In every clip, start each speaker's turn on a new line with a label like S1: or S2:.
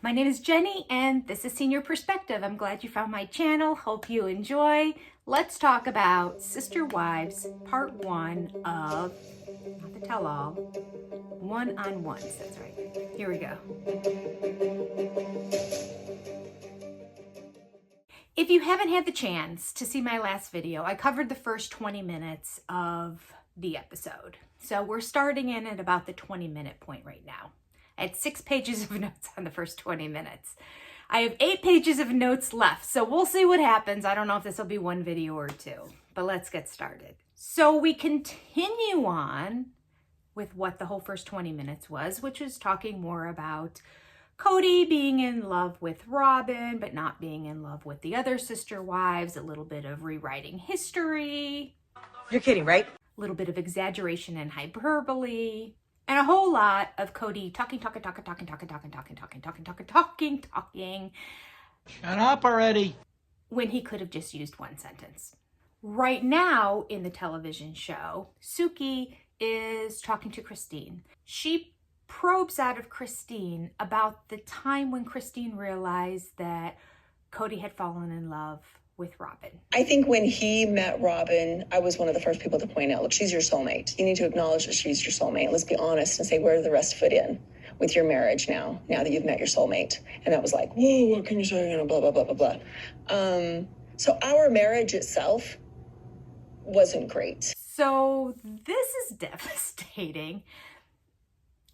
S1: My name is Jenny and this is Senior Perspective. I'm glad you found my channel. Hope you enjoy. Let's talk about Sister Wives, part 1 of, not the tell-all, one-on-ones. That's right. Here we go. If you haven't had the chance to see my last video, I covered the first 20 minutes of the episode. So we're starting in at about the 20-minute point right now. I had 6 pages of notes on the first 20 minutes. I have 8 pages of notes left, so we'll see what happens. I don't know if this will be one video or 2, but let's get started. So we continue on with what the whole first 20 minutes was, which was talking more about Cody being in love with Robin, but not being in love with the other sister wives, a little bit of rewriting history.
S2: You're kidding, right?
S1: A little bit of exaggeration and hyperbole. And a whole lot of Cody talking.
S3: Shut up already.
S1: When he could have just used one sentence. Right now in the television show, Suki is talking to Christine. She probes out of Christine about the time when Christine realized that Cody had fallen in love with Robin.
S4: I think when he met Robin, I was one of the first people to point out, look, she's your soulmate. You need to acknowledge that she's your soulmate. Let's be honest and say, where do the rest fit in with your marriage now that you've met your soulmate? And that was like, whoa, what can you say? You know, blah, blah, blah, blah, blah. So our marriage itself wasn't great.
S1: So this is devastating.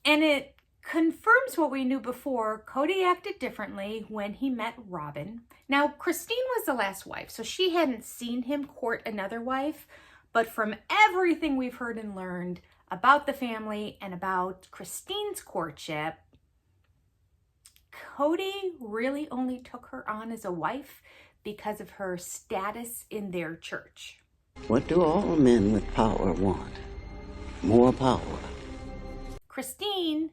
S1: And it confirms what we knew before. Cody acted differently when he met Robin. Now, Christine was the last wife, so she hadn't seen him court another wife. But from everything we've heard and learned about the family and about Christine's courtship, Cody really only took her on as a wife because of her status in their church.
S5: What do all men with power want? More power.
S1: Christine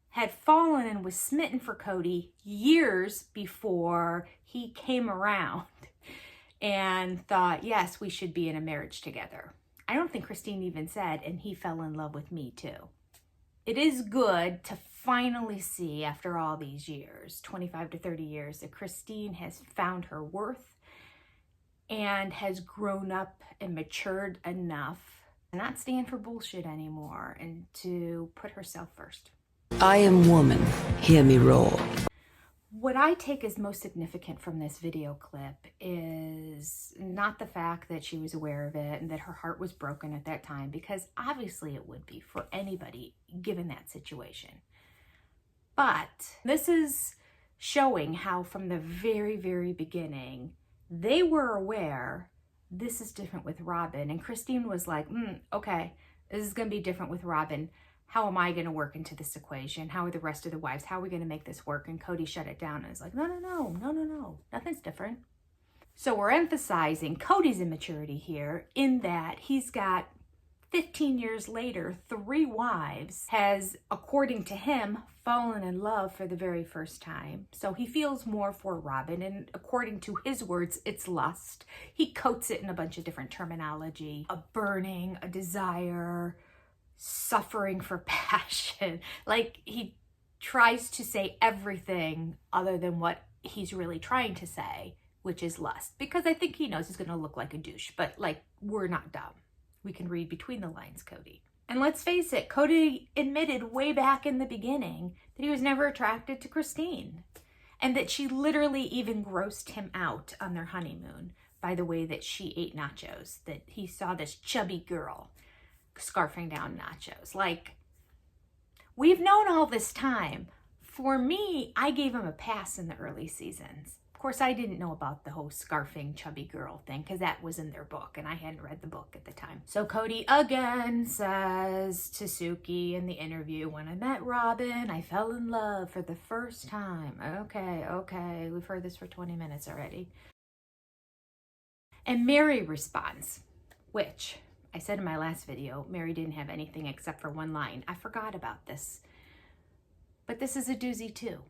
S1: had fallen and was smitten for Cody years before he came around and thought, yes, we should be in a marriage together. I don't think Christine even said, and he fell in love with me too. It is good to finally see, after all these years, 25 to 30 years, that Christine has found her worth and has grown up and matured enough to not stand for bullshit anymore and to put herself first.
S2: I am woman, hear me roar.
S1: What I take as most significant from this video clip is not the fact that she was aware of it and that her heart was broken at that time, because obviously it would be for anybody given that situation. But this is showing how from the very, very beginning, they were aware this is different with Robin. And Christine was like, okay, this is going to be different with Robin. How am I going to work into this equation? How are the rest of the wives? How are we going to make this work? And Cody shut it down and is like, no. Nothing's different. So we're emphasizing Cody's immaturity here in that he's got 15 years later, 3 wives, has, according to him, fallen in love for the very first time. So he feels more for Robin, and according to his words, it's lust. He coats it in a bunch of different terminology: a burning, a desire, suffering for passion. Like, he tries to say everything other than what he's really trying to say, which is lust, because I think he knows he's going to look like a douche, but like, we're not dumb. We can read between the lines, Cody. And let's face it, Cody admitted way back in the beginning that he was never attracted to Christine, and that she literally even grossed him out on their honeymoon by the way that she ate nachos, that he saw this chubby girl scarfing down nachos. Like, we've known all this time. For me, I gave him a pass in the early seasons. Of course, I didn't know about the whole scarfing chubby girl thing because that was in their book and I hadn't read the book at the time. So Cody again says to Suki in the interview, when I met Robin, I fell in love for the first time. Okay, we've heard this for 20 minutes already. And Mary responds, which I said in my last video, Mary didn't have anything except for one line. I forgot about this. But this is a doozy too,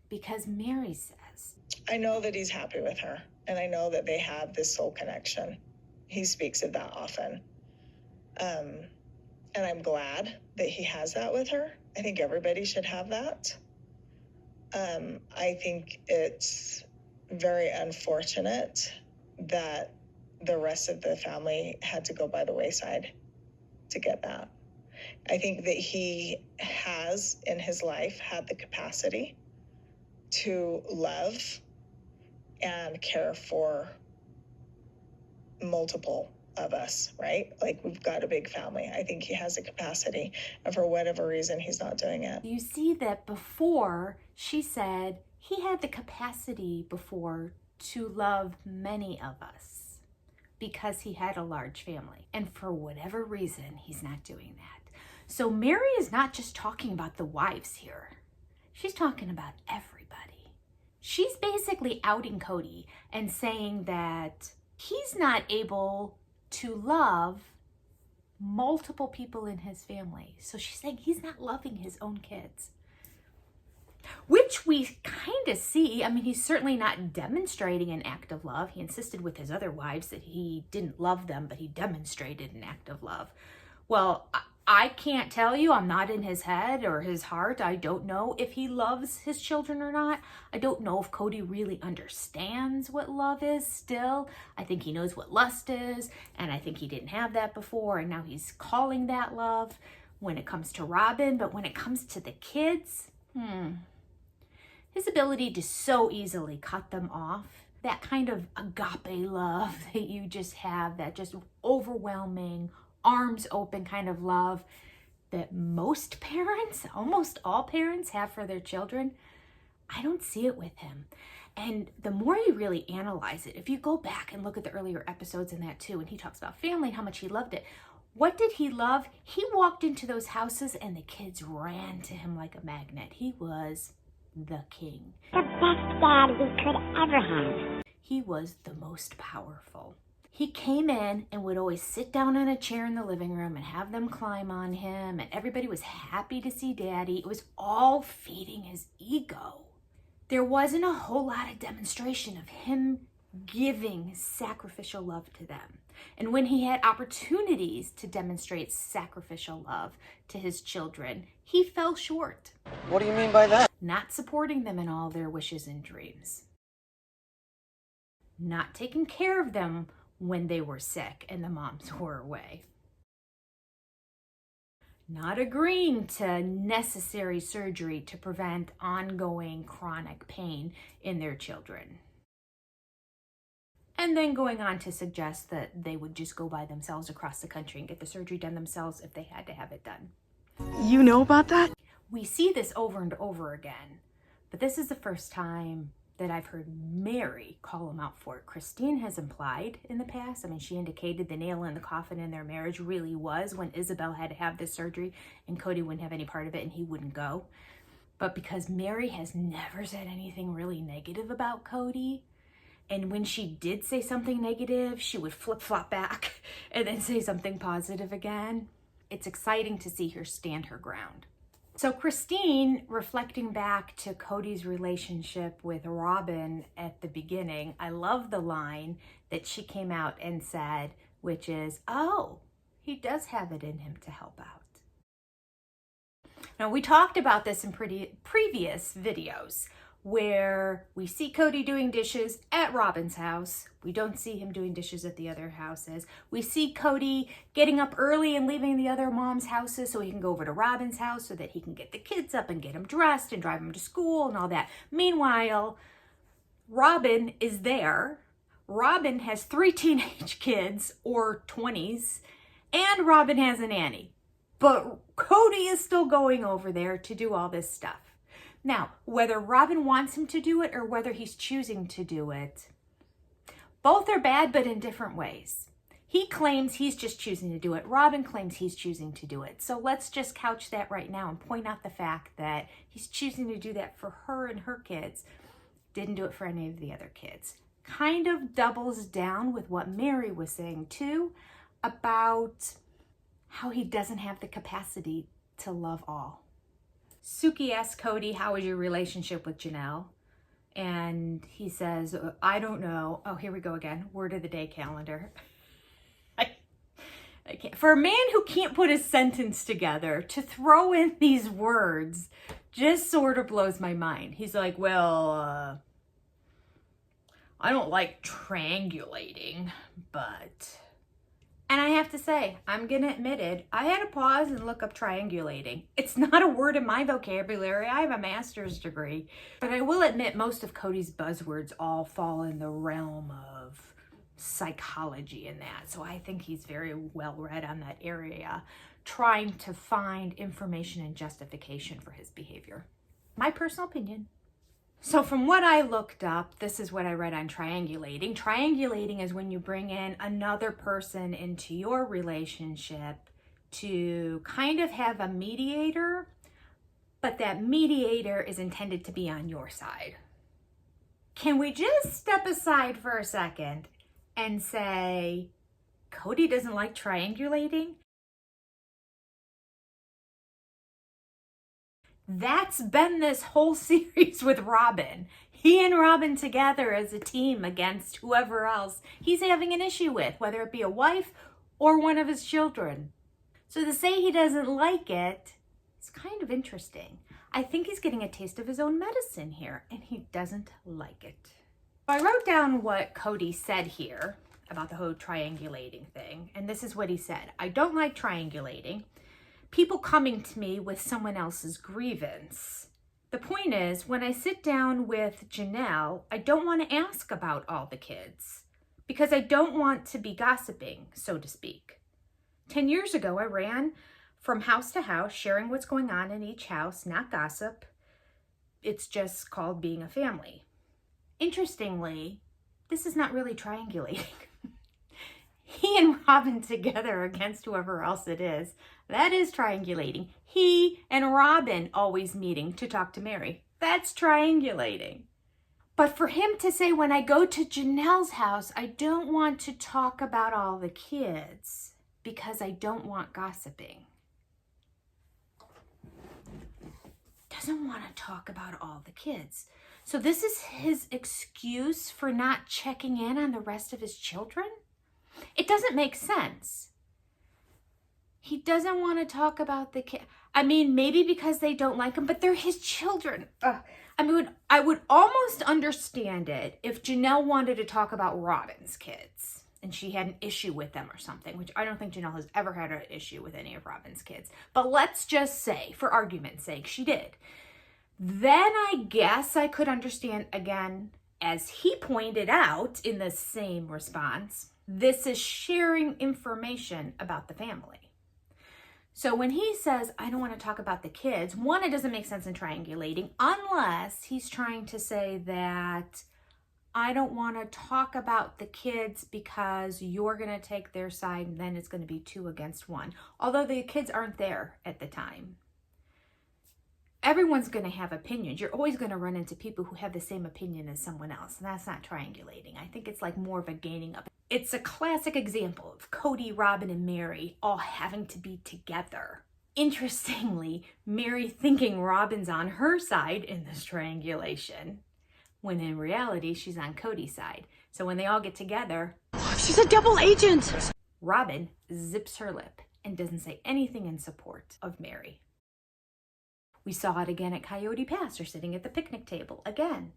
S1: because Mary says,
S4: I know that he's happy with her, and I know that they have this soul connection. He speaks of that often. And I'm glad that he has that with her. I think everybody should have that.
S3: I think it's very unfortunate that the rest of the family had to go by the wayside to get that. I think that he has in his life had the capacity to love and care for multiple of us, right? Like, we've got a big family. I think he has the capacity, and for whatever reason, he's not doing it.
S1: You see that before she said he had the capacity before to love many of us because he had a large family. And for whatever reason, he's not doing that. So Mary is not just talking about the wives here. She's talking about everybody. She's basically outing Cody and saying that he's not able to love multiple people in his family. So she's saying he's not loving his own kids, which we kind of see. I mean, he's certainly not demonstrating an act of love. He insisted with his other wives that he didn't love them, but he demonstrated an act of love. Well, I can't tell you. I'm not in his head or his heart. I don't know if he loves his children or not. I don't know if Cody really understands what love is still. I think he knows what lust is, and I think he didn't have that before, and now he's calling that love when it comes to Robin. But when it comes to the kids, his ability to so easily cut them off, that kind of agape love that you just have, that just overwhelming, arms open kind of love that most parents, almost all parents, have for their children, I don't see it with him. And the more you really analyze it, if you go back and look at the earlier episodes in that too, and he talks about family, how much he loved it. What did he love? He walked into those houses and the kids ran to him like a magnet. He was the king.
S6: The best dad we could ever have.
S1: He was the most powerful. He came in and would always sit down in a chair in the living room and have them climb on him, and everybody was happy to see Daddy. It was all feeding his ego. There wasn't a whole lot of demonstration of him giving sacrificial love to them. And when he had opportunities to demonstrate sacrificial love to his children, he fell short.
S5: What do you mean by that?
S1: Not supporting them in all their wishes and dreams. Not taking care of them when they were sick and the moms were away. Not agreeing to necessary surgery to prevent ongoing chronic pain in their children. And then going on to suggest that they would just go by themselves across the country and get the surgery done themselves if they had to have it done.
S2: You know about that?
S1: We see this over and over again, but this is the first time that I've heard Mary call him out for it. Christine has implied in the past, I mean, she indicated the nail in the coffin in their marriage really was when Isabel had to have this surgery and Cody wouldn't have any part of it and he wouldn't go. But because Mary has never said anything really negative about Cody, and when she did say something negative, she would flip-flop back and then say something positive again. It's exciting to see her stand her ground. So Christine, reflecting back to Cody's relationship with Robin at the beginning, I love the line that she came out and said, which is, oh, he does have it in him to help out. Now, we talked about this in previous videos where we see Cody doing dishes at Robin's house. We don't see him doing dishes at the other houses. We see Cody getting up early and leaving the other mom's houses so he can go over to Robin's house so that he can get the kids up and get them dressed and drive them to school and all that. Meanwhile, Robin is there. Robin has 3 teenage kids, or 20s, and Robin has a nanny. But Cody is still going over there to do all this stuff. Now, whether Robin wants him to do it or whether he's choosing to do it, both are bad, but in different ways. He claims he's just choosing to do it. Robin claims he's choosing to do it. So let's just couch that right now and point out the fact that he's choosing to do that for her and her kids. Didn't do it for any of the other kids. Kind of doubles down with what Mary was saying too about how he doesn't have the capacity to love all. Suki asks Cody, how is your relationship with Janelle? And he says, I don't know. Oh, here we go again. Word of the day calendar. I can't. For a man who can't put a sentence together, to throw in these words just sort of blows my mind. He's like, well, I don't like triangulating, but... And I have to say, I'm gonna admit it, I had to pause and look up triangulating. It's not a word in my vocabulary. I have a master's degree. But I will admit most of Cody's buzzwords all fall in the realm of psychology and that. So I think he's very well read on that area, trying to find information and justification for his behavior. My personal opinion. So from what I looked up, this is what I read on triangulating. Triangulating is when you bring in another person into your relationship to kind of have a mediator, but that mediator is intended to be on your side. Can we just step aside for a second and say, Cody doesn't like triangulating? That's been this whole series with Robin. He and Robin together as a team against whoever else he's having an issue with, whether it be a wife or one of his children. So to say he doesn't like it is kind of interesting. I think he's getting a taste of his own medicine here, and he doesn't like it. I wrote down what Cody said here about the whole triangulating thing, and this is what he said. I don't like triangulating. People coming to me with someone else's grievance. The point is, when I sit down with Janelle, I don't want to ask about all the kids because I don't want to be gossiping, so to speak. 10 years ago, I ran from house to house, sharing what's going on in each house, not gossip. It's just called being a family. Interestingly, this is not really triangulating. He and Robin together against whoever else it is. That is triangulating. He and Robin always meeting to talk to Mary. That's triangulating. But for him to say, when I go to Janelle's house, I don't want to talk about all the kids because I don't want gossiping. Doesn't want to talk about all the kids. So this is his excuse for not checking in on the rest of his children? It doesn't make sense. He doesn't want to talk about the kid. I mean, maybe because they don't like him, but they're his children. I would almost understand it if Janelle wanted to talk about Robin's kids and she had an issue with them or something, which I don't think Janelle has ever had an issue with any of Robin's kids. But let's just say, for argument's sake, she did. Then I guess I could understand, again, as he pointed out in the same response, this is sharing information about the family. So when he says, I don't want to talk about the kids, one, it doesn't make sense in triangulating unless he's trying to say that I don't want to talk about the kids because you're going to take their side and then it's going to be 2 against 1. Although the kids aren't there at the time. Everyone's going to have opinions. You're always going to run into people who have the same opinion as someone else. And that's not triangulating. I think it's like more of a gaining up. It's a classic example of Cody, Robin, and Mary all having to be together. Interestingly, Mary thinking Robin's on her side in this triangulation, when in reality, she's on Cody's side. So when they all get together,
S2: She's a double agent!
S1: Robin zips her lip and doesn't say anything in support of Mary. We saw it again at Coyote Pass, or sitting at the picnic table again.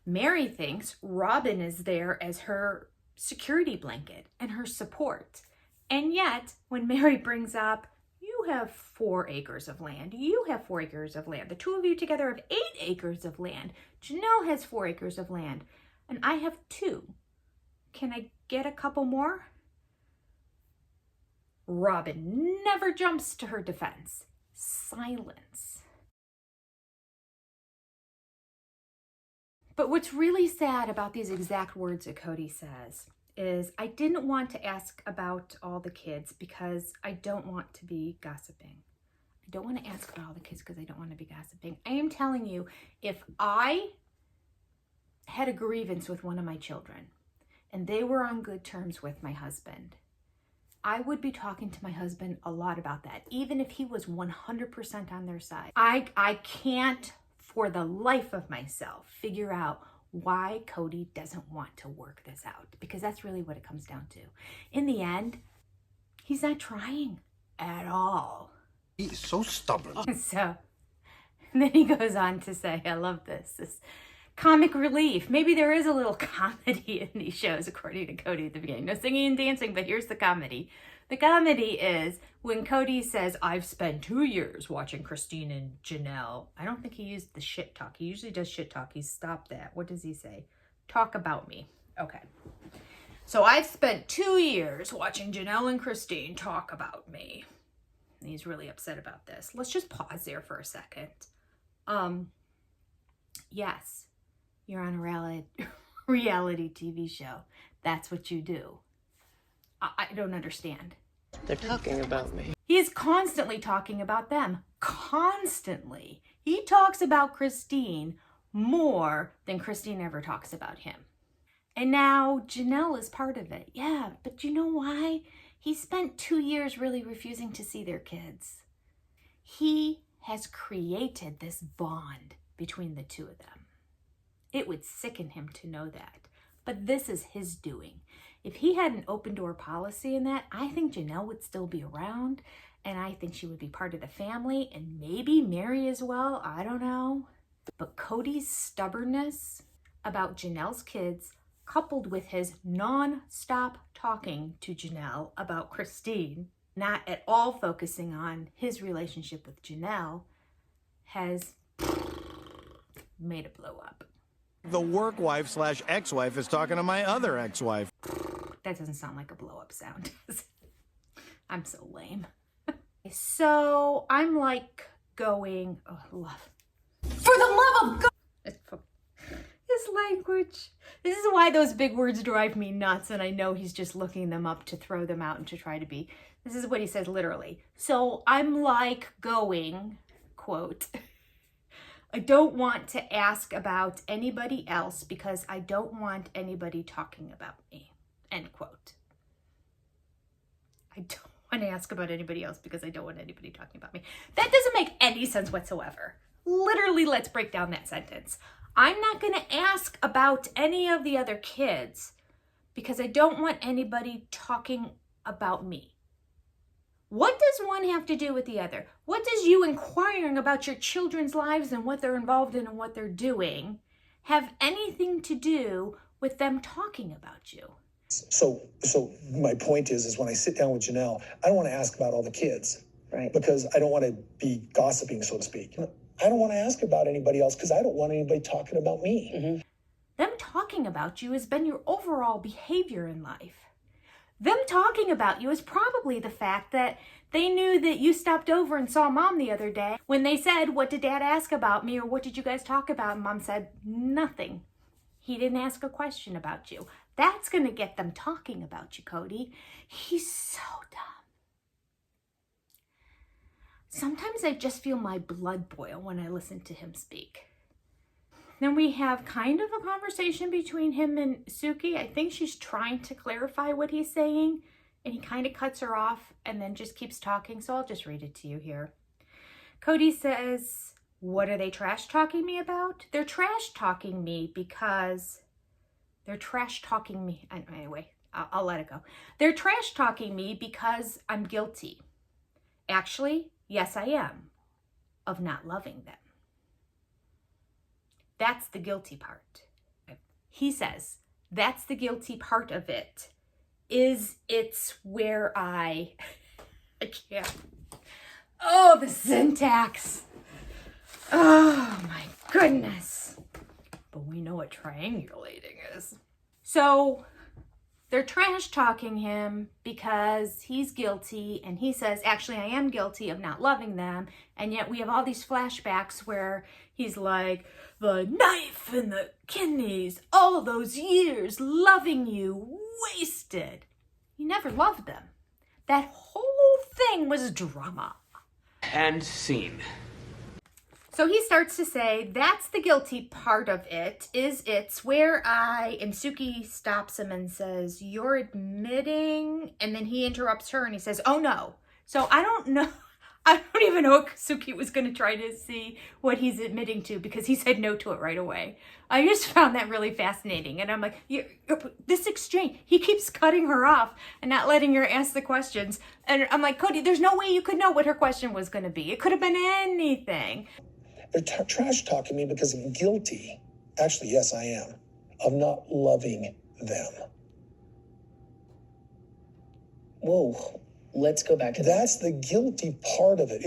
S1: Mary thinks Robin is there as her security blanket and her support. And yet, when Mary brings up, you have 4 acres of land, you have 4 acres of land, the 2 of you together have 8 acres of land, Janelle has 4 acres of land, and I have 2. Can I get a couple more? Robin never jumps to her defense. Silence. But what's really sad about these exact words that Cody says is, I didn't want to ask about all the kids because I don't want to be gossiping. I don't want to ask about all the kids because I don't want to be gossiping. I am telling you, if I had a grievance with one of my children and they were on good terms with my husband, I would be talking to my husband a lot about that, even if he was 100% on their side. I can't, for the life of myself, figure out why Cody doesn't want to work this out, because that's really what it comes down to. In the end, he's not trying at all.
S7: He's so stubborn.
S1: So And then he goes on to say, I love this comic relief. Maybe there is a little comedy in these shows, according to Cody at the beginning. No singing and dancing, but here's the comedy. The comedy is when Cody says, I've spent 2 years watching Christine and Janelle. I don't think he used the shit talk. He usually does shit talk. He's stopped that. What does he say? Talk about me. Okay. So I've spent 2 years watching Janelle and Christine talk about me. And he's really upset about this. Let's just pause there for a second. Yes, you're on a reality TV show. That's what you do. I don't understand.
S7: They're talking about me.
S1: He is constantly talking about them. Constantly. He talks about Christine more than Christine ever talks about him. And now Janelle is part of it. Yeah, but you know why? He spent 2 years really refusing to see their kids. He has created this bond between the two of them. It would sicken him to know that. But this is his doing. If he had an open door policy in that, I think Janelle would still be around, and I think she would be part of the family, and maybe Mary as well. I don't know. But Cody's stubbornness about Janelle's kids, coupled with his non-stop talking to Janelle about Christine, not at all focusing on his relationship with Janelle, has made it blow up.
S8: The work wife / ex-wife is talking to my other ex-wife.
S1: That doesn't sound like a blow-up sound. I'm so lame. So I'm like going, oh, love.
S2: For the love of God!
S1: This language. This is why those big words drive me nuts, and I know he's just looking them up to throw them out and to try to be. This is what he says literally. So I'm like going, quote, I don't want to ask about anybody else because I don't want anybody talking about me, end quote. I don't want to ask about anybody else because I don't want anybody talking about me. That doesn't make any sense whatsoever. Literally, let's break down that sentence. I'm not going to ask about any of the other kids because I don't want anybody talking about me. What does one have to do with the other? What does you inquiring about your children's lives and what they're involved in and what they're doing have anything to do with them talking about you?
S9: So my point is when I sit down with Janelle, I don't want to ask about all the kids,
S4: Right.
S9: because I don't want to be gossiping, so to speak. I don't want to ask about anybody else because I don't want anybody talking about me.
S4: Mm-hmm.
S1: Them talking about you has been your overall behavior in life. Them talking about you is probably the fact that they knew that you stopped over and saw Mom the other day. When they said, what did Dad ask about me, or what did you guys talk about? And Mom said, nothing. He didn't ask a question about you. That's going to get them talking about you, Cody. He's so dumb. Sometimes I just feel my blood boil when I listen to him speak. Then we have kind of a conversation between him and Suki. I think she's trying to clarify what he's saying, and he kind of cuts her off and then just keeps talking. So I'll just read it to you here. Cody says, what are they trash talking me about? They're trash talking me because they're trash talking me. Anyway, I'll let it go. They're trash talking me because I'm guilty. Actually, yes, I am, of not loving them. That's the guilty part. He says, that's the guilty part of it. It's where I can't. Oh, the syntax. Oh my goodness. But we know what triangulating is. So they're trash talking him because he's guilty, and he says, actually, I am guilty of not loving them. And yet we have all these flashbacks where he's like, the knife and the kidneys, all of those years loving you, wasted. You never loved them. That whole thing was drama.
S7: And scene.
S1: So he starts to say, that's the guilty part of it, it's where and Suki stops him and says, you're admitting, and then he interrupts her and he says, oh no. So I don't know, I don't even know if Suki was going to try to see what he's admitting to because he said no to it right away. I just found that really fascinating. And I'm like, this exchange, he keeps cutting her off and not letting her ask the questions. And I'm like, Cody, there's no way you could know what her question was going to be. It could have been anything.
S9: They're trash talking me because I'm guilty. Actually, yes, I am, of not loving them.
S4: Whoa, let's go back to that.
S9: That's the guilty part of it.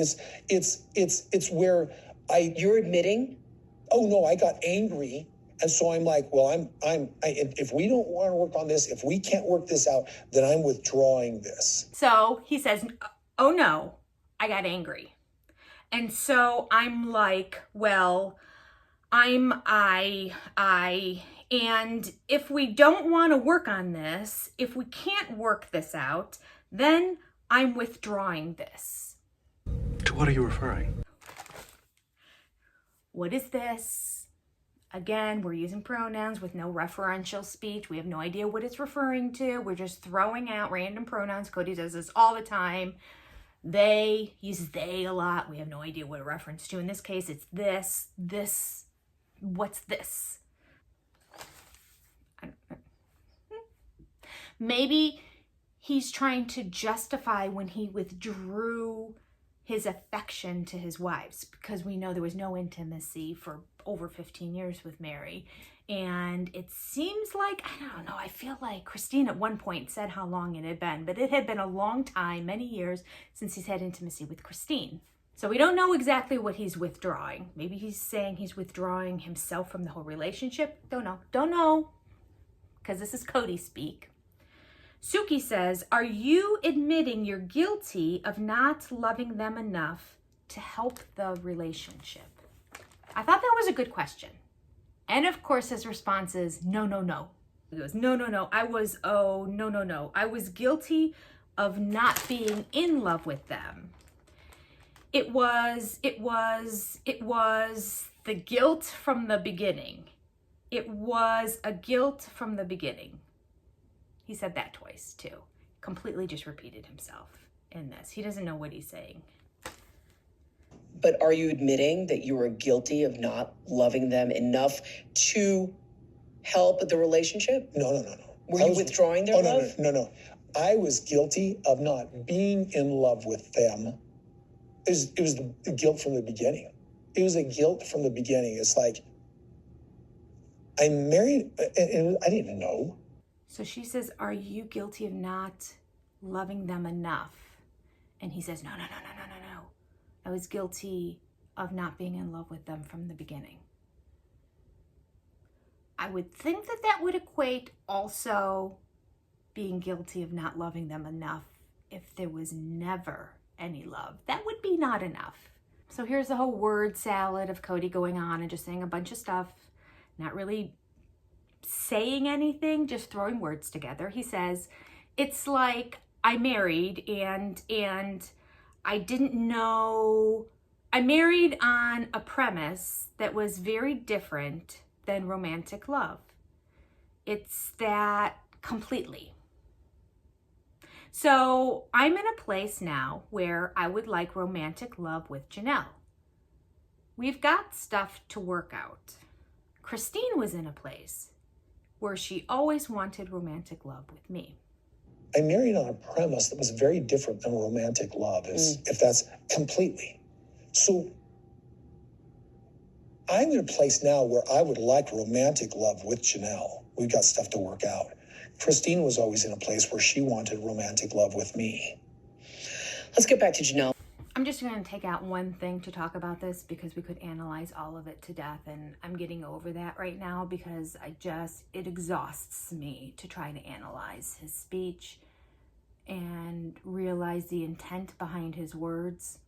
S9: It's where
S4: You're admitting?
S9: oh no, I got angry. And so I'm like, well, if we don't want to work on this, if we can't work this out, then I'm withdrawing this.
S1: So he says, oh no, I got angry. And so I'm like, well, and if we don't want to work on this, if we can't work this out, then I'm withdrawing this.
S7: To what are you referring?
S1: What is this? Again, we're using pronouns with no referential speech. We have no idea what it's referring to. We're just throwing out random pronouns. Cody does this all the time. They uses they a lot. We have no idea what a reference to. In this case, it's this. What's this? I don't know. Maybe he's trying to justify when he withdrew his affection to his wives, because we know there was no intimacy for over 15 years with Mary. And it seems like, I don't know, I feel like Christine at one point said how long it had been, but it had been a long time, many years, since he's had intimacy with Christine. So we don't know exactly what he's withdrawing. Maybe he's saying he's withdrawing himself from the whole relationship. Don't know, because this is Cody speak. Suki says, are you admitting you're guilty of not loving them enough to help the relationship? I thought that was a good question. And of course, his response is, no. He goes, no. I was guilty of not being in love with them. It was the guilt from the beginning. It was a guilt from the beginning. He said that twice too. Completely just repeated himself in this. He doesn't know what he's saying.
S4: But are you admitting that you were guilty of not loving them enough to help the relationship?
S9: No.
S4: Were you withdrawing their love?
S9: No. I was guilty of not being in love with them. It was the guilt from the beginning. It was a guilt from the beginning. It's like, I'm married, and I didn't know.
S1: So she says, are you guilty of not loving them enough? And he says, no. I was guilty of not being in love with them from the beginning. I would think that that would equate also being guilty of not loving them enough if there was never any love. That would be not enough. So here's the whole word salad of Cody going on and just saying a bunch of stuff, not really saying anything, just throwing words together. He says, it's like I married and I didn't know, I married on a premise that was very different than romantic love. It's that completely. So I'm in a place now where I would like romantic love with Janelle. We've got stuff to work out. Christine was in a place where she always wanted romantic love with me.
S9: I married on a premise that was very different than romantic love, if that's completely. So I'm in a place now where I would like romantic love with Janelle. We've got stuff to work out. Christine was always in a place where she wanted romantic love with me.
S4: Let's get back to Janelle.
S1: I'm just going to take out one thing to talk about this because we could analyze all of it to death, and I'm getting over that right now because it exhausts me to try to analyze his speech and realize the intent behind his words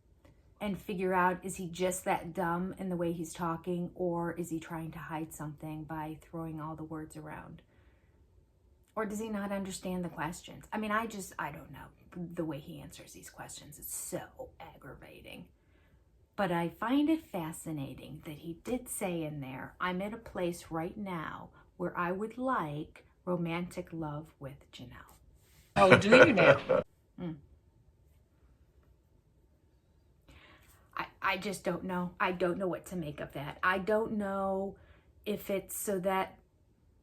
S1: and figure out, is he just that dumb in the way he's talking, or is he trying to hide something by throwing all the words around? Or does he not understand the questions? I mean, I don't know. The way he answers these questions is so aggravating. But I find it fascinating that he did say in there, I'm in a place right now where I would like romantic love with Janelle.
S4: How old are you now?
S1: I just don't know. I don't know what to make of that. I don't know if it's so that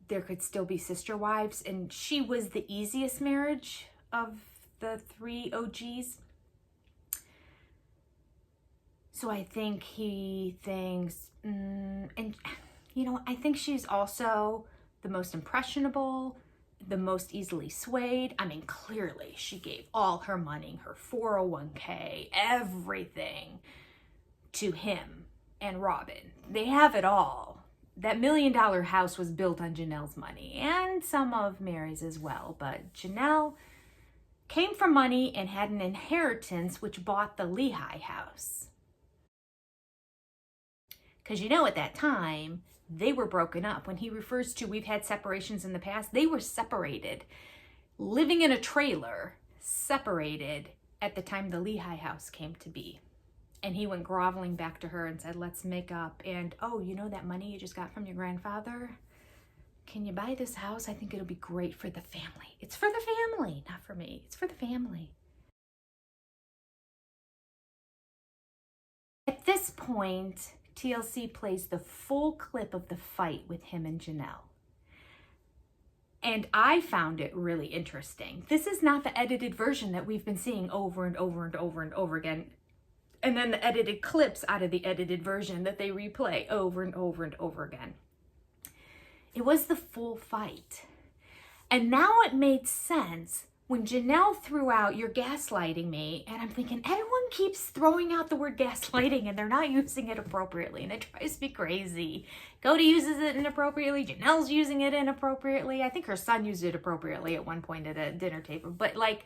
S1: there could still be sister wives, and she was the easiest marriage of the three OGs. So I think he thinks, and you know, I think she's also the most impressionable, the most easily swayed. I mean, clearly she gave all her money, her 401k, everything to him and Robin. They have it all. That $1 million house was built on Janelle's money and some of Mary's as well. But Janelle came from money and had an inheritance which bought the Lehigh house. Because you know, at that time, they were broken up. When he refers to we've had separations in the past, they were separated, living in a trailer, separated at the time the Lehigh house came to be. And he went groveling back to her and said, let's make up. And, oh, you know that money you just got from your grandfather? Can you buy this house? I think it'll be great for the family. It's for the family, not for me. It's for the family. At this point, TLC plays the full clip of the fight with him and Janelle. And I found it really interesting. This is not the edited version that we've been seeing over and over and over and over again. And then the edited clips out of the edited version that they replay over and over and over again. It was the full fight. And now it made sense when Janelle threw out, "You're gaslighting me," and I'm thinking, everyone keeps throwing out the word gaslighting and they're not using it appropriately, and it drives me crazy. Cody uses it inappropriately, Janelle's using it inappropriately. I think her son used it appropriately at one point at a dinner table. But like,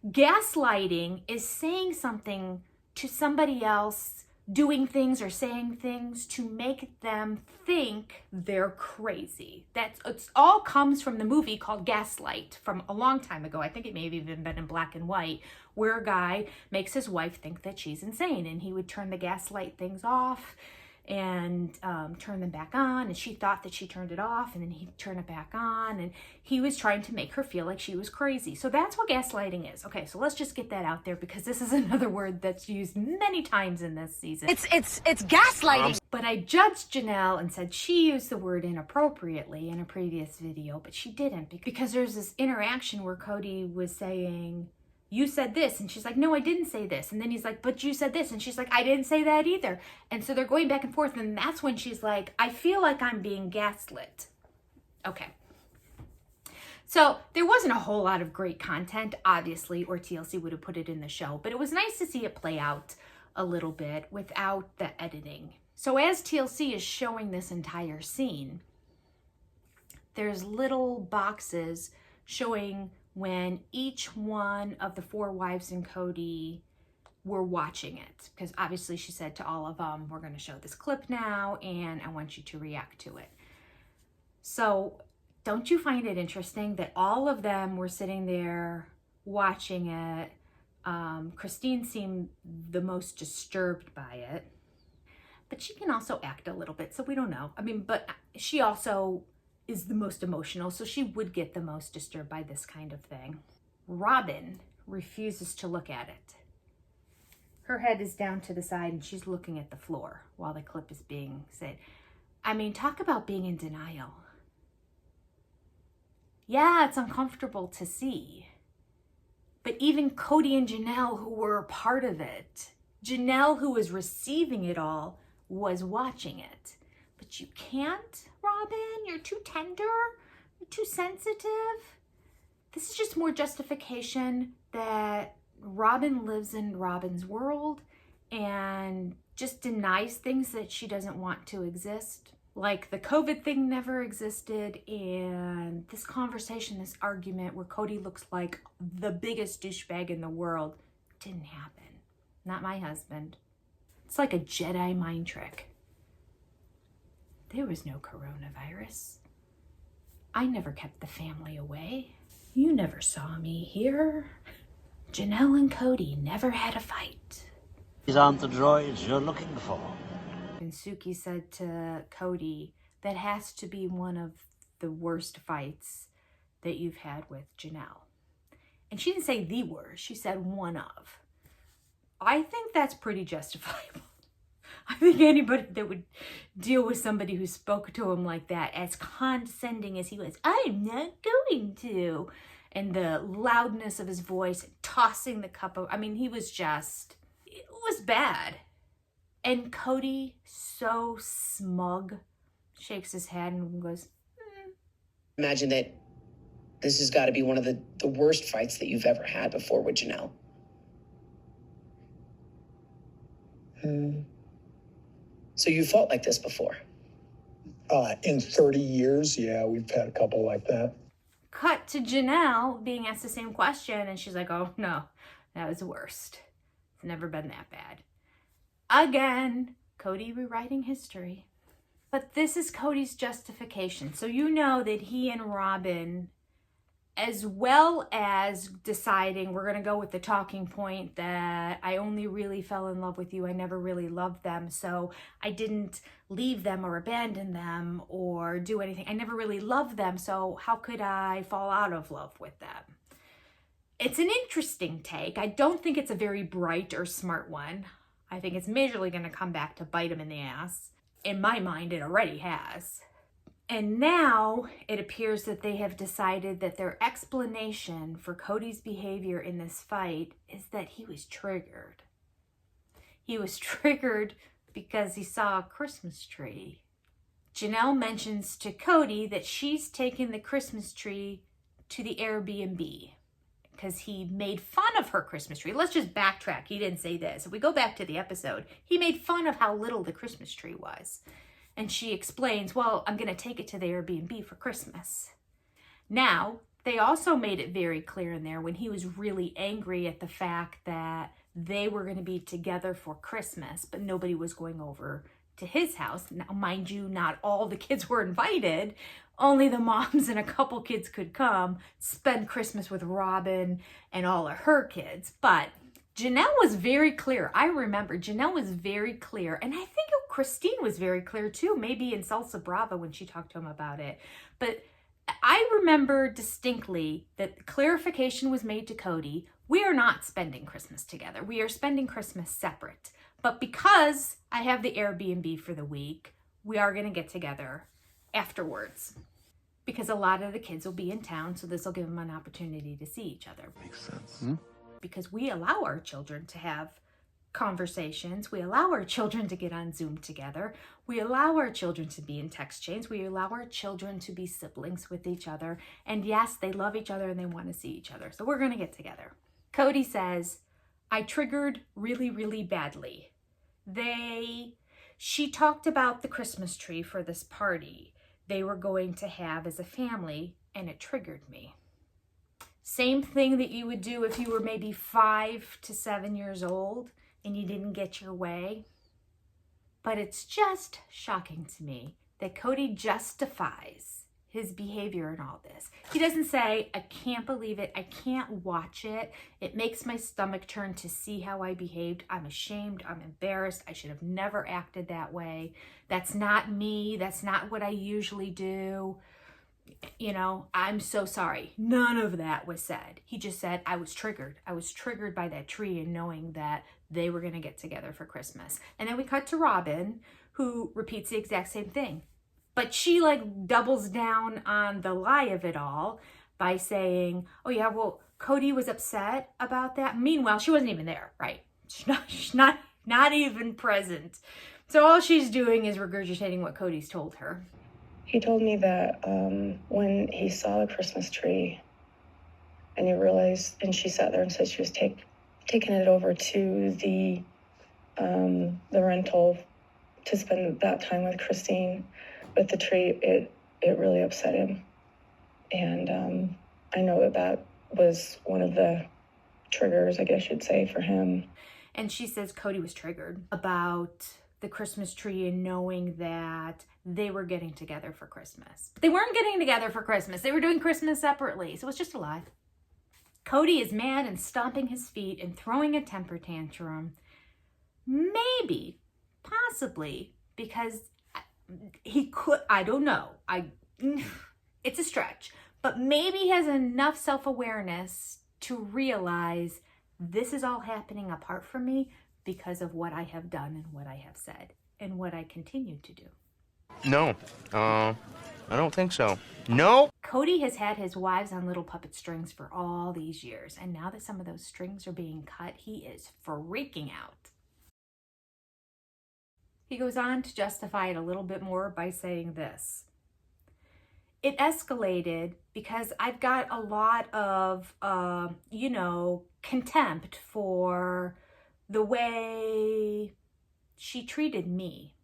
S1: gaslighting is saying something to somebody else, doing things or saying things to make them think they're crazy. It all comes from the movie called Gaslight from a long time ago. I think it may have even been in black and white, where a guy makes his wife think that she's insane, and he would turn the gaslight things off and turn them back on, and she thought that she turned it off, and then he'd turn it back on, and he was trying to make her feel like she was crazy. So that's what gaslighting is. Okay, so let's just get that out there, because this is another word that's used many times in this season.
S2: It's gaslighting.
S1: But I judged Janelle and said she used the word inappropriately in a previous video, but she didn't, because there's this interaction where Cody was saying, "You said this," and she's like, "No, I didn't say this." And then he's like, "But you said this," and she's like, "I didn't say that either." And so they're going back and forth, and that's when she's like, "I feel like I'm being gaslit." Okay. So there wasn't a whole lot of great content, obviously, or TLC would have put it in the show, but it was nice to see it play out a little bit without the editing. So as TLC is showing this entire scene, there's little boxes showing when each one of the 4 wives and Cody were watching it. Because obviously she said to all of them, we're going to show this clip now and I want you to react to it. So don't you find it interesting that all of them were sitting there watching it? Christine seemed the most disturbed by it. But she can also act a little bit, so we don't know. I mean, but she also is the most emotional, so she would get the most disturbed by this kind of thing. Robin refuses to look at it. Her head is down to the side and she's looking at the floor while the clip is being said. I mean, talk about being in denial. Yeah, it's uncomfortable to see. But even Cody and Janelle, who were a part of it, Janelle, who was receiving it all, was watching it. But you can't, Robin. You're too tender. You're too sensitive. This is just more justification that Robin lives in Robin's world and just denies things that she doesn't want to exist. Like the COVID thing never existed, and this conversation, this argument where Cody looks like the biggest douchebag in the world didn't happen. Not my husband. It's like a Jedi mind trick. There was no coronavirus. I never kept the family away. You never saw me here. Janelle and Cody never had a fight.
S5: These aren't the droids you're looking for.
S1: And Suki said to Cody, that has to be one of the worst fights that you've had with Janelle. And she didn't say the worst, she said one of. I think that's pretty justifiable. I think anybody that would deal with somebody who spoke to him like that, as condescending as he was, I'm not going to. And the loudness of his voice, tossing the cup of, I mean, he was just, it was bad. And Cody, so smug, shakes his head and goes,
S10: Imagine that this has got to be one of the worst fights that you've ever had before with Janelle. So you fought like this before?
S9: In 30 years, yeah, we've had a couple like that.
S1: Cut to Janelle being asked the same question, and she's like, oh no, that was the worst. It's never been that bad. Again, Cody rewriting history. But this is Cody's justification. So you know that he and Robin, as well as deciding we're going to go with the talking point that I only really fell in love with you, I never really loved them, so I didn't leave them or abandon them or do anything. I never really loved them, so how could I fall out of love with them? It's an interesting take. I don't think it's a very bright or smart one. I think it's majorly going to come back to bite him in the ass. In my mind, it already has. And now it appears that they have decided that their explanation for Cody's behavior in this fight is that he was triggered. He was triggered because he saw a Christmas tree. Janelle mentions to Cody that she's taken the Christmas tree to the Airbnb because he made fun of her Christmas tree. Let's just backtrack. He didn't say this. If we go back to the episode, he made fun of how little the Christmas tree was. And she explains, well, I'm going to take it to the Airbnb for Christmas. Now, they also made it very clear in there when he was really angry at the fact that they were going to be together for Christmas, but nobody was going over to his house. Now, mind you, not all the kids were invited. Only the moms and a couple kids could come spend Christmas with Robin and all of her kids. But Janelle was very clear. I remember Janelle was very clear. And I think Christine was very clear too, maybe in Salsa Brava when she talked to him about it. But I remember distinctly that clarification was made to Cody. We are not spending Christmas together. We are spending Christmas separate. But because I have the Airbnb for the week, we are going to get together afterwards. Because a lot of the kids will be in town, so this will give them an opportunity to see each other.
S7: Makes sense.
S1: Because we allow our children to have conversations. We allow our children to get on Zoom together. We allow our children to be in text chains. We allow our children to be siblings with each other. And yes, they love each other and they want to see each other. So we're going to get together. Cody says, I triggered really, really badly. She talked about the Christmas tree for this party they were going to have as a family, and it triggered me. Same thing that you would do if you were maybe 5 to 7 years old and you didn't get your way. But it's just shocking to me that Cody justifies his behavior in all this. He doesn't say, I can't believe it. I can't watch it. It makes my stomach turn to see how I behaved. I'm ashamed. I'm embarrassed. I should have never acted that way. That's not me. That's not what I usually do. You know, I'm so sorry. None of that was said. He just said, I was triggered. I was triggered by that tree and knowing that they were going to get together for Christmas. And then we cut to Robin, who repeats the exact same thing. But she like doubles down on the lie of it all by saying, oh yeah, well, Cody was upset about that. Meanwhile, she wasn't even there, right? She's not even present. So all she's doing is regurgitating what Cody's told her.
S4: He told me that when he saw the Christmas tree and he realized, and she sat there and said she was taking it over to the rental to spend that time with Christine. With the tree, it really upset him. And I know that was one of the triggers, I guess you'd say, for him.
S1: And she says Cody was triggered about the Christmas tree and knowing that they were getting together for Christmas. They weren't getting together for Christmas. They were doing Christmas separately. So it's just a lie. Cody is mad and stomping his feet and throwing a temper tantrum. Maybe, possibly, because he could, I don't know. It's a stretch. But maybe he has enough self-awareness to realize this is all happening apart from me because of what I have done and what I have said and what I continue to do.
S11: No, I don't think so. No.
S1: Cody has had his wives on little puppet strings for all these years. And now that some of those strings are being cut, he is freaking out. He goes on to justify it a little bit more by saying this. It escalated because I've got a lot of, contempt for the way she treated me.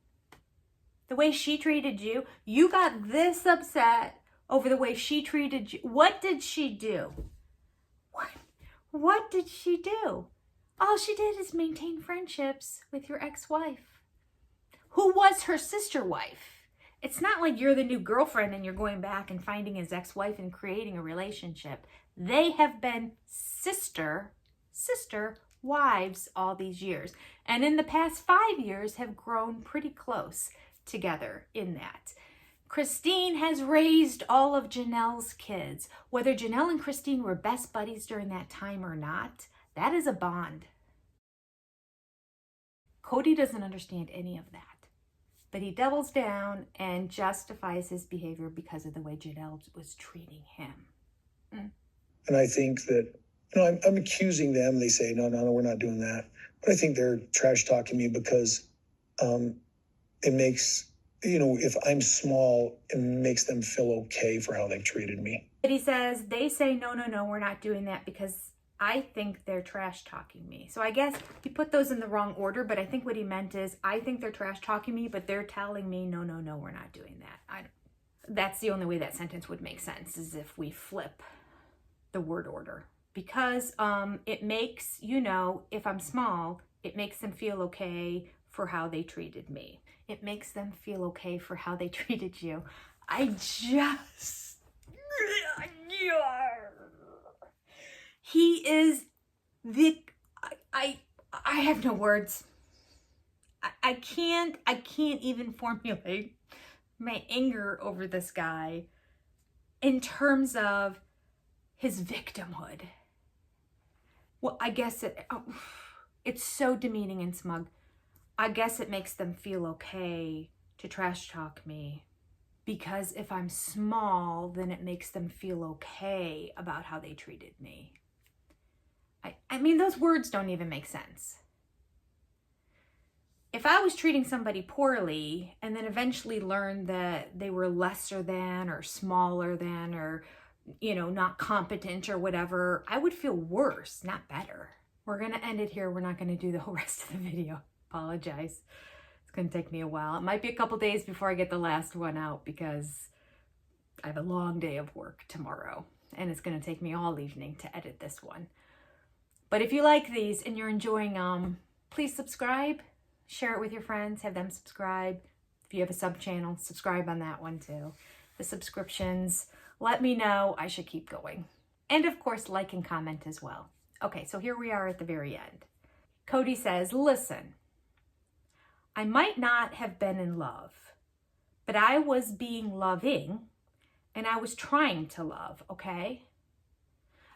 S1: The way she treated you. You got this upset over the way she treated you. What did she do? What did she do? All she did is maintain friendships with your ex-wife, who was her sister wife. It's not like you're the new girlfriend and you're going back and finding his ex-wife and creating a relationship. They have been sister wives all these years. And in the past 5 years have grown pretty close together in that. Christine has raised all of Janelle's kids. Whether Janelle and Christine were best buddies during that time or not, that is a bond. Kody doesn't understand any of that. But he doubles down and justifies his behavior because of the way Janelle was treating him.
S9: And I think that, I'm accusing them. They say, no, we're not doing that. But I think they're trash talking me because it makes, if I'm small, it makes them feel okay for how they've treated me.
S1: But he says, they say, no, we're not doing that because I think they're trash talking me. So I guess he put those in the wrong order, but I think what he meant is, I think they're trash talking me, but they're telling me, no, we're not doing that. That's the only way that sentence would make sense, is if we flip the word order. Because it makes, if I'm small, it makes them feel okay for how they treated me. It makes them feel okay for how they treated you. He is I have no words. I can't even formulate my anger over this guy in terms of his victimhood. Well, I guess it's so demeaning and smug. I guess it makes them feel okay to trash talk me. Because if I'm small, then it makes them feel okay about how they treated me. I mean, those words don't even make sense. If I was treating somebody poorly and then eventually learned that they were lesser than or smaller than or, not competent or whatever, I would feel worse, not better. We're going to end it here. We're not going to do the whole rest of the video. Apologize. It's going to take me a while. It might be a couple days before I get the last one out because I have a long day of work tomorrow and it's going to take me all evening to edit this one. But if you like these and you're enjoying them, please subscribe, share it with your friends, have them subscribe. If you have a sub channel, subscribe on that one too. The subscriptions, let me know. I should keep going. And of course, like and comment as well. Okay, so here we are at the very end. Kody says, listen, I might not have been in love, but I was being loving and I was trying to love, okay?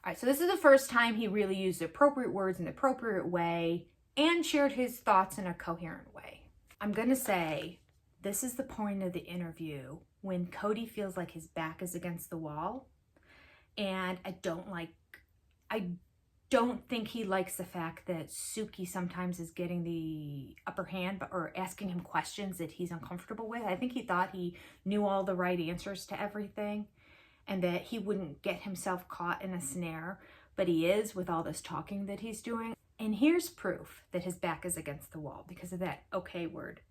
S1: All right, so this is the first time he really used the appropriate words in the appropriate way and shared his thoughts in a coherent way. I'm going to say this is the point of the interview when Kody feels like his back is against the wall. And I don't think he likes the fact that Suki sometimes is getting the upper hand or asking him questions that he's uncomfortable with. I think he thought he knew all the right answers to everything and that he wouldn't get himself caught in a snare, but he is with all this talking that he's doing. And here's proof that his back is against the wall because of that okay word.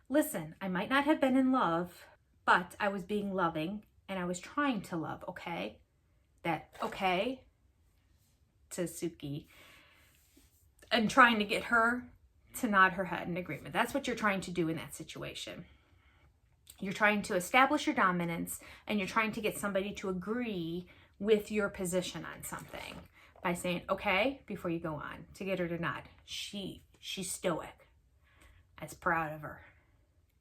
S1: Listen, I might not have been in love, but I was being loving and I was trying to love, okay? That okay to Suki and trying to get her to nod her head in agreement. That's what you're trying to do in that situation. You're trying to establish your dominance and you're trying to get somebody to agree with your position on something by saying, okay, before you go on, to get her to nod. She's stoic. I was proud of her.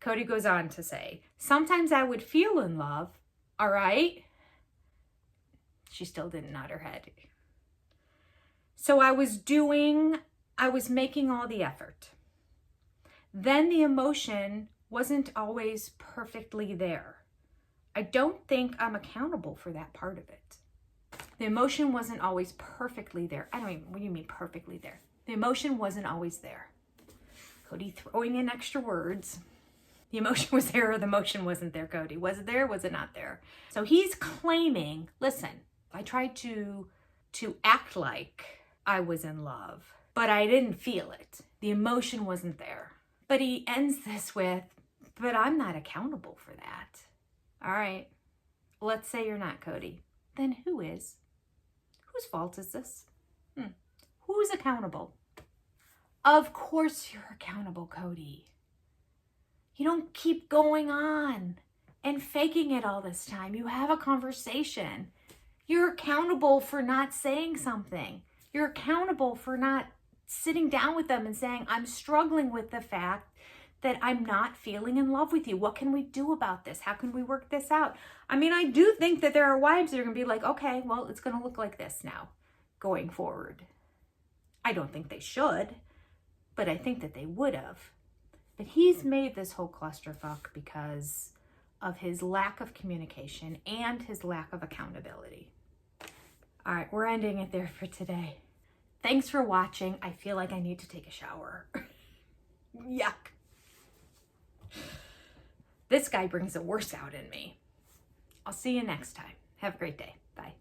S1: Kody goes on to say, sometimes I would feel in love, all right? She still didn't nod her head. So I was making all the effort. Then the emotion wasn't always perfectly there. I don't think I'm accountable for that part of it. The emotion wasn't always perfectly there. What do you mean perfectly there? The emotion wasn't always there. Cody throwing in extra words. The emotion was there or the emotion wasn't there, Cody. Was it there? Was it not there? So he's claiming, listen, I tried to act like I was in love, but I didn't feel it. The emotion wasn't there. But he ends this with, but I'm not accountable for that. All right, let's say you're not, Cody. Then who is? Whose fault is this? Who's accountable? Of course you're accountable, Cody. You don't keep going on and faking it all this time. You have a conversation. You're accountable for not saying something. You're accountable for not sitting down with them and saying, I'm struggling with the fact that I'm not feeling in love with you. What can we do about this? How can we work this out? I mean, I do think that there are wives that are going to be like, okay, well, it's going to look like this now going forward. I don't think they should, but I think that they would have. But he's made this whole clusterfuck because of his lack of communication and his lack of accountability. All right, we're ending it there for today. Thanks for watching. I feel like I need to take a shower. Yuck. This guy brings the worst out in me. I'll see you next time. Have a great day. Bye.